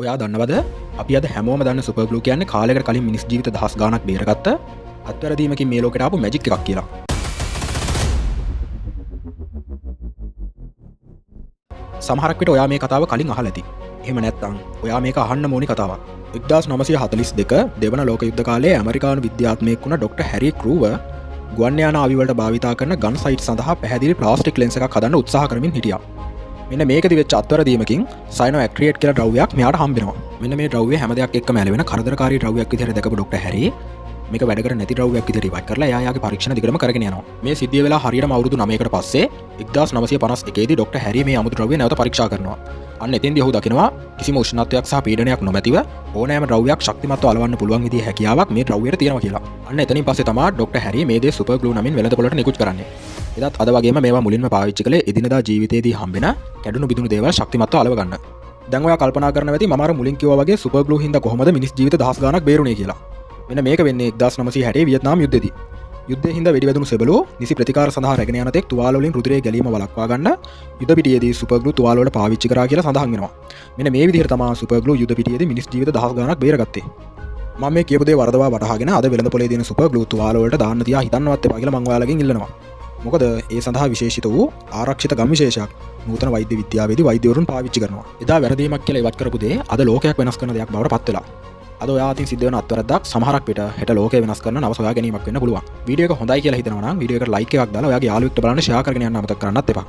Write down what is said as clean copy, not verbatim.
ඔයා දන්නවද අපි අද හැමෝම දන්න සුපර් ග්ලූ කියන්නේ කාලයකට කලින් මිනිස් ජීවිත දහස් ගාණක් බේරගත්ත අත්වැරදීමකින් මේ ලෝකෙට ආපු මැජික් එකක් කියලා. සමහරක් විට ඔයා මේ කතාව කලින් අහලා ඇති. එහෙම නැත්නම් ඔයා මේක අහන්න ඕනි කතාවක්. 1942 දෙවන ලෝක යුද්ධ කාලයේ ඇමරිකානු විද්‍යාත්මයෙක් වුණ ඩොක්ටර් හැරි ක්‍රූවර් ගුවන් යාන ආවිවලට භාවිතා කරන ගන් සයිට් සඳහා පැහැදිලි ප්ලාස්ටික් ලෙන්ස් එකක් හදන්න උත්සාහ කරමින් හිටියා. මෙන්න මේකදී වෙච්ච අත්වැරදීමකින් සයනෝඇක්‍රියේට් කියලා ද්‍රව්‍යයක් මෙයාට හම්බෙනවා. මෙන්න මේ ද්‍රව්‍ය හැම දෙයක් එක්කම ඇලවෙන කරදරකාරී ද්‍රව්‍යයක් විදිහට දැකපු ඩොක්ටර් හැරි මේක වැඩ කර නැති ද්‍රව්‍යයක් විදිහට ඉවත් කරලා එයාගේ පරීක්ෂණ දිගටම කරගෙන යනවා. මේ සිද්ධිය වෙලා හරියටම අවුරුදු 9කට පස්සේ 1951 දී ඩොක්ටර් හැරි මේ අමුතු ද්‍රව්‍ය නැවත පරීක්ෂා කරනවා. අන්න එතෙන්දී ඔහු දකිනවා කිසිම උෂ්ණත්වයක් සහ පීඩනයක් නොමැතිව ඕනෑම ද්‍රව්‍යයක් ශක්තිමත්ව අලවන්න පුළුවන් විදිහේ හැකියාවක් මේ ද්‍රව්‍යයට තියෙනවා කියලා. අන්න එතනින් පස්සේ තමයි ඩොක්ටර් හැරි මේ දේ සුපර් ග්ලූ නමින් වෙළඳපොළට නිකුත් කරන්නේ. එදත් අද වගේම මේවා මුලින්ම පාවිච්චි කළේ එදිනදා ජීවිතයේදී හම්බෙන කැඩුණු බිඳුණු දේවල් ශක්තිමත්ව අලව ගන්න. දැන් ඔයා කල්පනා කරනවා ඇති මම අර මුලින් කිව්වා වගේ සුපර් ග්ලූ හින්දා කොහොමද මිනිස් ජීවිත දහස් ගාණක් බේරුණේ කියලා. මෙන්න මේක වෙන්නේ 1960 වියට්නාම් යුද්ධෙදී. යුද්ධයේ හින්දා වෙඩි වැදුණු සෙබළෝ නිසි ප්‍රතිකාර සඳහා රැගෙන යන තෙක් තුවාල වලින් රුධිරයේ ගැලීම වළක්වා ගන්න යුද පිටියේදී සුපර් ග්ලූ තුවාල වල පාවිච්චි කරා කියලා සඳහන් වෙනවා. මෙන්න මේ විදිහට තමයි සුපර් ග්ලූ යුද පිටියේදී මිනිස් ජීවිත දහස් ගාණක් බේරගත්තේ. මම මේ කියපු දේ වරදවා වටහාගෙන අද වෙළඳපොලේ තියෙන සුපර් ග්ලූ තුවාල වලට දාන්න තියා හිතන්නවත් එපා කියලා මම ඔයාලගෙන් ඉල්ලනවා. මොකද ඒ සඳහා විශේෂිත වූ ආරක්ෂිත ගම් විශේෂයක් නූතන වෛද්‍ය විද්‍යාවේදී වෛද්‍යවරුන් පාවිච්චි කරනවා. එදා වැරදීමක් කියලා ඉවත් කරපු දේ අද ලෝකයක් වෙනස් කරන දෙයක් බවට පත් වෙලා. අද ඔයා අතින් සිද්ධ වෙන අත්වැරද්දක් සමහරක් විට හෙට ලෝකය වෙනස් කරන නව සොයා ගැනීමක් වෙන්න පුළුවන්. වීඩියෝ එක හොඳයි කියලා හිතනවා නම් වීඩියෝ එකට ලයික් එකක් දාලා ඔයාගේ යාළුවෙක්ට බලන්න ෂෙයා කරගෙන යන්න අමතක කරන්නත් එපා.